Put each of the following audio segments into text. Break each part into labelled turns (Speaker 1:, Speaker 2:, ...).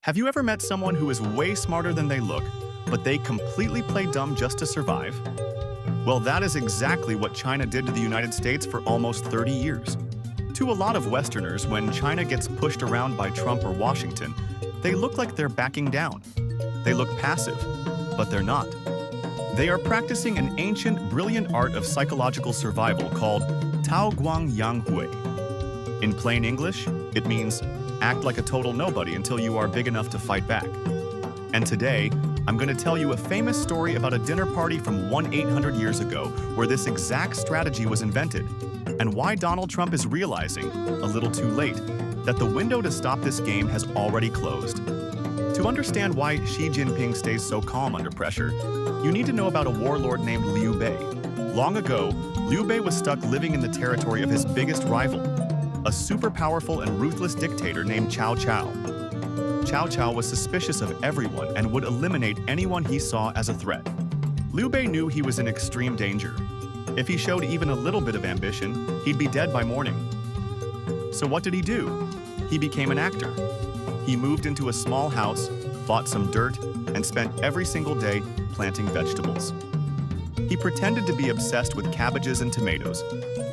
Speaker 1: Have you ever met someone who is way smarter than they look, but they completely play dumb just to survive? Well, that is exactly what China did to the United States for almost 30 years. To a lot of Westerners, when China gets pushed around by Trump or Washington, they look like they're backing down. They look passive, but they're not. They are practicing an ancient, brilliant art of psychological survival called Tao Guang Yang Hui. In plain English, it means act like a total nobody until you are big enough to fight back. And today, I'm going to tell you a famous story about a dinner party from 1-800 years ago where this exact strategy was invented, and why Donald Trump is realizing, a little too late, that the window to stop this game has already closed. To understand why Xi Jinping stays so calm under pressure, you need to know about a warlord named Liu Bei. Long ago, Liu Bei was stuck living in the territory of his biggest rival, a super powerful and ruthless dictator named Cao Cao. Cao Cao was suspicious of everyone and would eliminate anyone he saw as a threat. Liu Bei knew he was in extreme danger. If he showed even a little bit of ambition, he'd be dead by morning. So what did he do? He became an actor. He moved into a small house, bought some dirt, and spent every single day planting vegetables. He pretended to be obsessed with cabbages and tomatoes,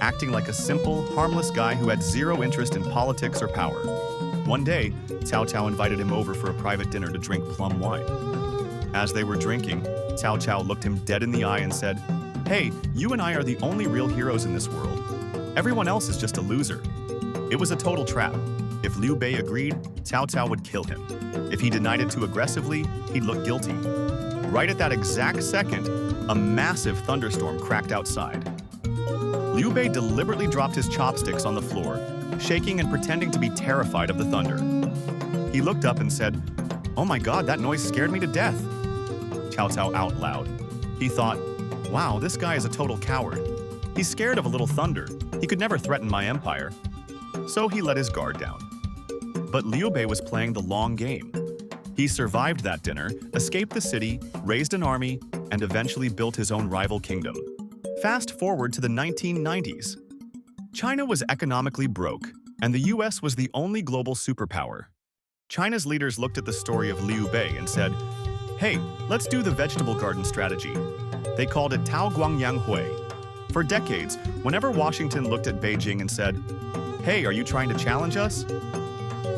Speaker 1: acting like a simple, harmless guy who had zero interest in politics or power. One day, Cao Cao invited him over for a private dinner to drink plum wine. As they were drinking, Cao Cao looked him dead in the eye and said, "Hey, you and I are the only real heroes in this world. Everyone else is just a loser." It was a total trap. If Liu Bei agreed, Cao Cao would kill him. If he denied it too aggressively, he'd look guilty. Right at that exact second, a massive thunderstorm cracked outside. Liu Bei deliberately dropped his chopsticks on the floor, shaking and pretending to be terrified of the thunder. He looked up and said, "Oh my God, that noise scared me to death." Cao Cao out loud. He thought, "Wow, this guy is a total coward. He's scared of a little thunder. He could never threaten my empire." So he let his guard down. But Liu Bei was playing the long game. He survived that dinner, escaped the city, raised an army, and eventually built his own rival kingdom. Fast forward to the 1990s. China was economically broke, and the US was the only global superpower. China's leaders looked at the story of Liu Bei and said, "Hey, let's do the vegetable garden strategy." They called it Tao Guang Yang Hui. For decades, whenever Washington looked at Beijing and said, "Hey, are you trying to challenge us?"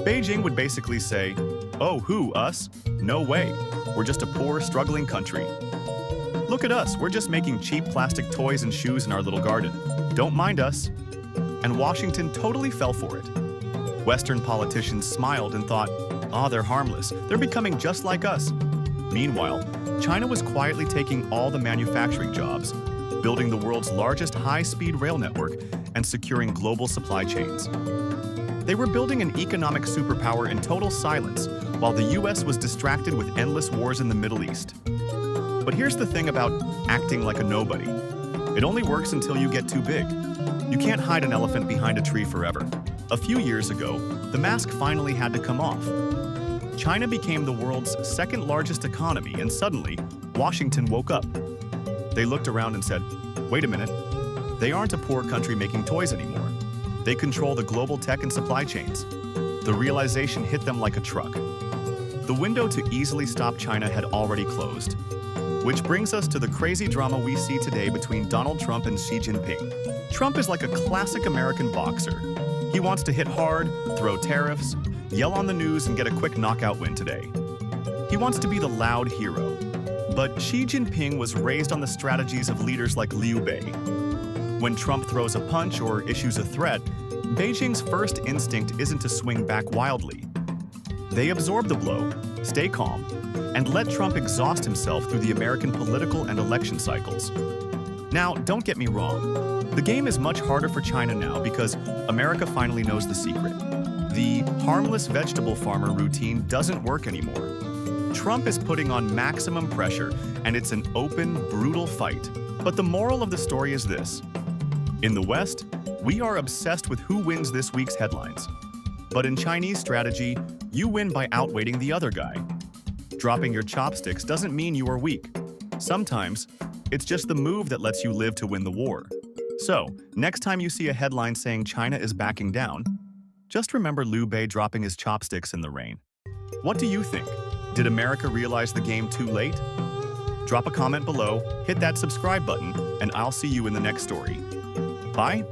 Speaker 1: Beijing would basically say, "Oh, who, us? No way. We're just a poor, struggling country. Look at us, we're just making cheap plastic toys and shoes in our little garden. Don't mind us." And Washington totally fell for it. Western politicians smiled and thought, "Ah, they're harmless. They're becoming just like us." Meanwhile, China was quietly taking all the manufacturing jobs, building the world's largest high-speed rail network, and securing global supply chains. They were building an economic superpower in total silence, while the US was distracted with endless wars in the Middle East. But here's the thing about acting like a nobody. It only works until you get too big. You can't hide an elephant behind a tree forever. A few years ago, the mask finally had to come off. China became the world's second largest economy, and suddenly, Washington woke up. They looked around and said, "Wait a minute. They aren't a poor country making toys anymore. They control the global tech and supply chains." The realization hit them like a truck. The window to easily stop China had already closed. Which brings us to the crazy drama we see today between Donald Trump and Xi Jinping. Trump is like a classic American boxer. He wants to hit hard, throw tariffs, yell on the news, and get a quick knockout win today. He wants to be the loud hero. But Xi Jinping was raised on the strategies of leaders like Liu Bei. When Trump throws a punch or issues a threat, Beijing's first instinct isn't to swing back wildly. They absorb the blow, stay calm, and let Trump exhaust himself through the American political and election cycles. Now, don't get me wrong. The game is much harder for China now because America finally knows the secret. The harmless vegetable farmer routine doesn't work anymore. Trump is putting on maximum pressure, and it's an open, brutal fight. But the moral of the story is this. In the West, we are obsessed with who wins this week's headlines. But in Chinese strategy, you win by outweighting the other guy. Dropping your chopsticks doesn't mean you are weak. Sometimes, it's just the move that lets you live to win the war. So, next time you see a headline saying China is backing down, just remember Liu Bei dropping his chopsticks in the rain. What do you think? Did America realize the game too late? Drop a comment below, hit that subscribe button, and I'll see you in the next story. Bye.